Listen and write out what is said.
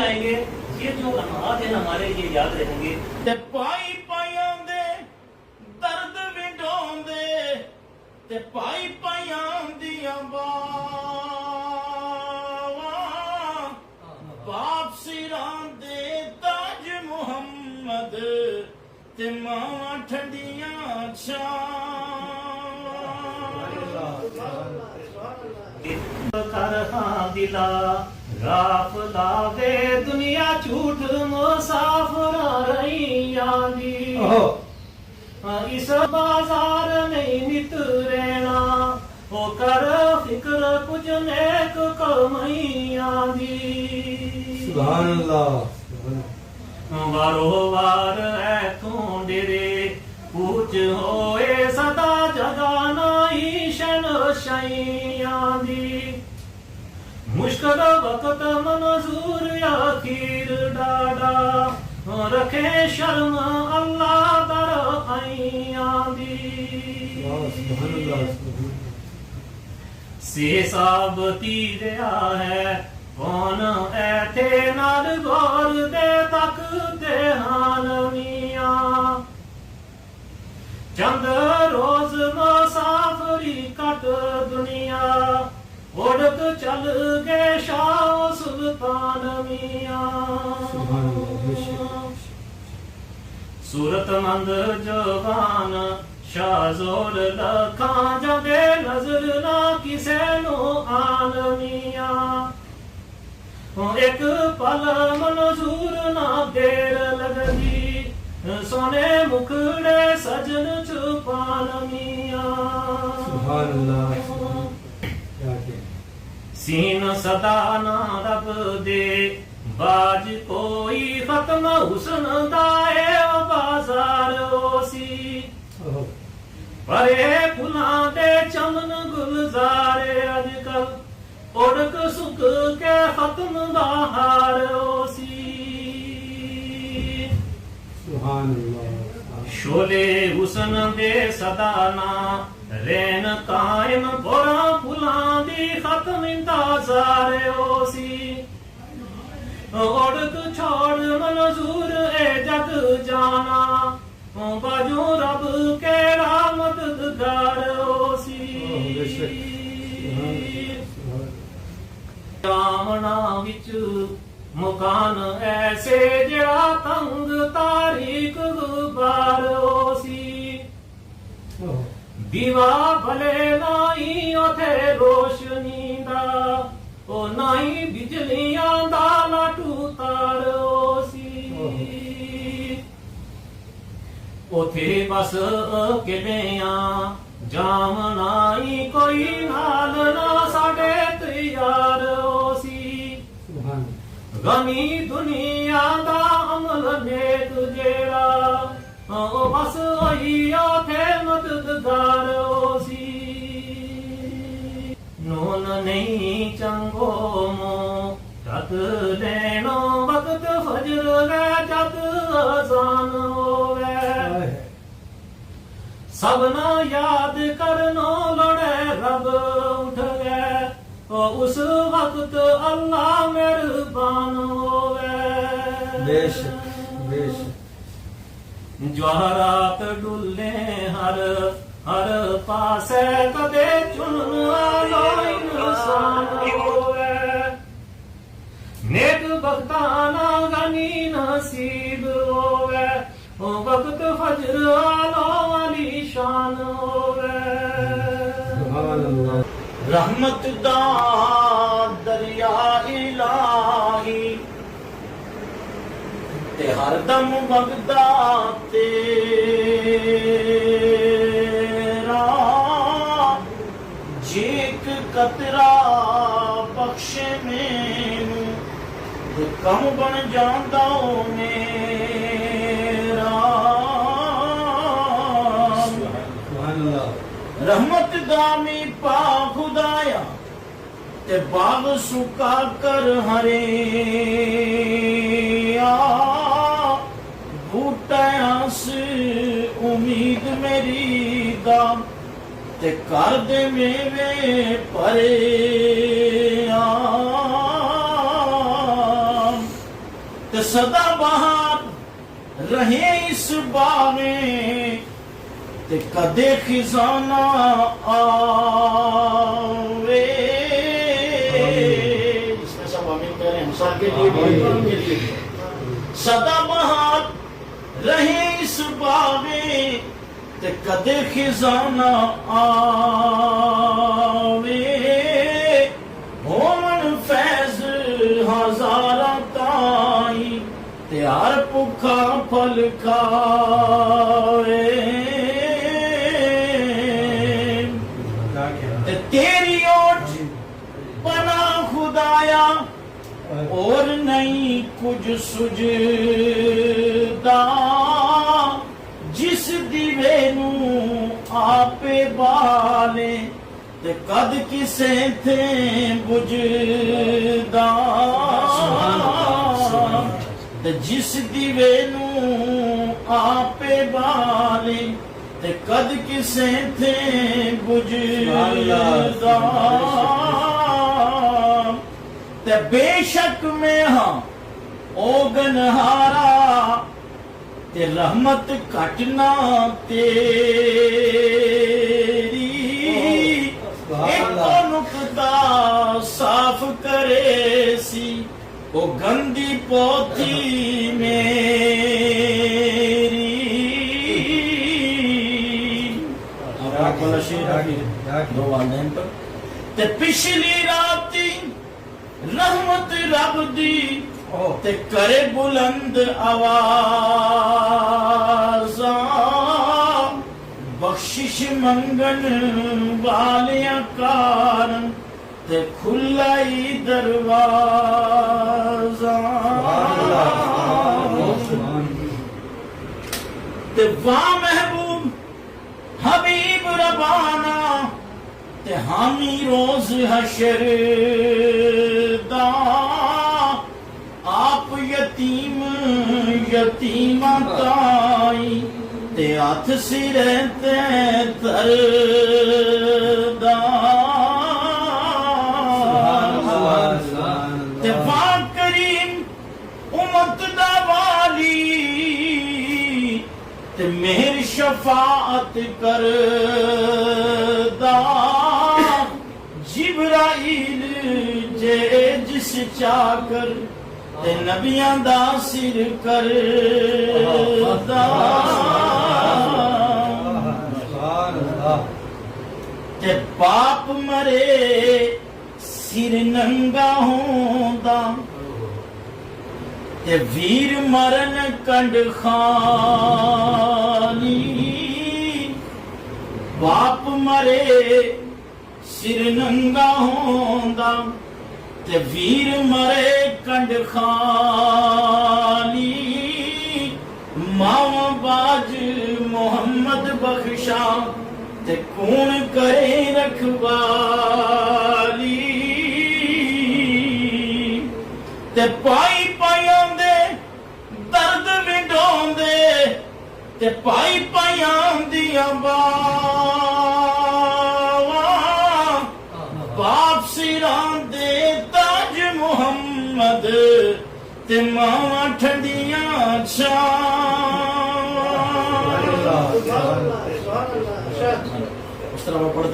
आएंगे, ये जो लम्हात है हमारे ये याद रहेंगे। ते पाई पाइयां दे दर्द विंडोंदे ते पाई पाइयां दियां बावां बाप सिरां दे ताज मुहम्मद ते मावां ठंडियां कर हाँ दिला राफ लावे दुनिया झूठ मुसाफिर रही आंदी। इस बाजार नहीं नित रहना वो कर फिक्र कुछ नेक कमाई आंदी। सुभान अल्लाह। वारो वार ऐथों डेरे पूछ होए सदा जगा नाई शन शैयां दी। मुश्किल वक्त मंजूर आखिर डाडा रखे शर्म अल्लाह दर आइयां दी। से साबती रहा है कौन ऐथे नाल गौर दे तक दे हालमिया। चंद रोज मुसाफरी कट दुनिया उड़क चल गए शाह सुल्तान मियां। सूरतमंद जवान शाहजोर लखा जदे नजर ना किसे नो आन मियां। एक पल मंजूर ना देर लगदी सोने मुखड़े सजन छुपान मियां। सुभान अल्लाह। सीन सदा ना रब दे बाज कोई खत्म हुस्न दाए बाजार ओसी। परे फुलां दे चमन गुलजारे अजकल उड़क सुख के खत्म बहार ओसी। सुभान अल्लाह। शोले हुस्न दे सदा ना रैन कायम बोरा फुलां दी खत्म इंतजार ओसी। उड़क छोड़ मंजूर ए जग जाना बाजू रब के मददगार ओसी। कामना विच मुकान ऐसे जड़ा तंग तारीख गुबार ओसी। दीवा भले नाई ओथे रोशनी दा ओ नाई बिजलियां दा लाटू तार ओसी। ओथे बस अकेलियां जाम नाई कोई नाल ना साडे तैयार ओसी। गनी दुनिया दा अमल नेक जेड़ा ओ बस ओही ओथे मददगार ओसी। नून नहीं चंगो मो तक लेनो वक्त फजर वे जद अजान होवे। सबना याद करनो लड़े रब उठ गए उस वक्त अल्लाह मेहरबान होवे। बेशक बेशक। ज्वारात डुले हर हर पासे कदे चुन आलो इंसान होवे। नेक बख्ताना गनी नसीब होवे ओ वक्त फजर आलो वाली शान होवे। सुभान अल्लाह। रहमत दा दरिया इलाही ते हरदम वगदा तेरा। जेक कतरा बख्शे मैनू कम बन जांदा ओ मेरा। सुभान अल्लाह। रहमत दामी पा खुदाया ते बाग सुका कर हरे बूटियां से उम्मीद मेरी दाम ते कर दे मेवे परे ते सदा बहार रहे इस बागे ते कदे खिजाना आवे। इसमें सब आमीन कह रहे हैं, हम सबके लिए भी, उनके लिए भी। सदा बहार रहे इस बागे ते कदे खिजाना आवे। होमन फैज हजारा ताई ते हर भुखा फल खावे। ते तेरी ओट पना खुदाया और नहीं कुछ सुझदा। जिस दिवे नू आपे बाले ते कद किसे थे बुझदा। ते जिस दिवे नू आपे बाले ते कद किसे थे बुझदा। ते बेशक में हाँ ओ गनहारा ते रहमत घटना तेरी। एक नुकता साफ करे सी ओ गंदी पोथी मेरी। दो वालें पर ते पिछली राती रहमत रब दी ते करे बुलंद आवाज़ा। बख्शिश मंगन वालियां कारण ते खुला ही दरवाजा। ते वाह महबूब हबीब रबाना ते हामी रोज हशर दा। आप यतीम यतीमा ताई ते हथ सिर ते तरदा। ते वाह करीम उम्मत दा वाली ते मेहर शफाअत करदा। जिब्राइल जे जिस चाकर ते नबियां दा सिर करदा। ते पाप मरे सिर नंगा होंदा ते वीर मरन कंड खानी। पाप मरे सिर नंगा होंदा ते वीर मरे कंड खानी। मावा बाज मोहम्मद बख्शा ते कौन करे रखवाली। ते पाई पाइयां दे दर्द विंडोंदे ते पाई पाइयां दियां बावां। बाप सिरां दे ताज मुहम्मद ते मावां ठंडियां छावां। उस तरह पढ़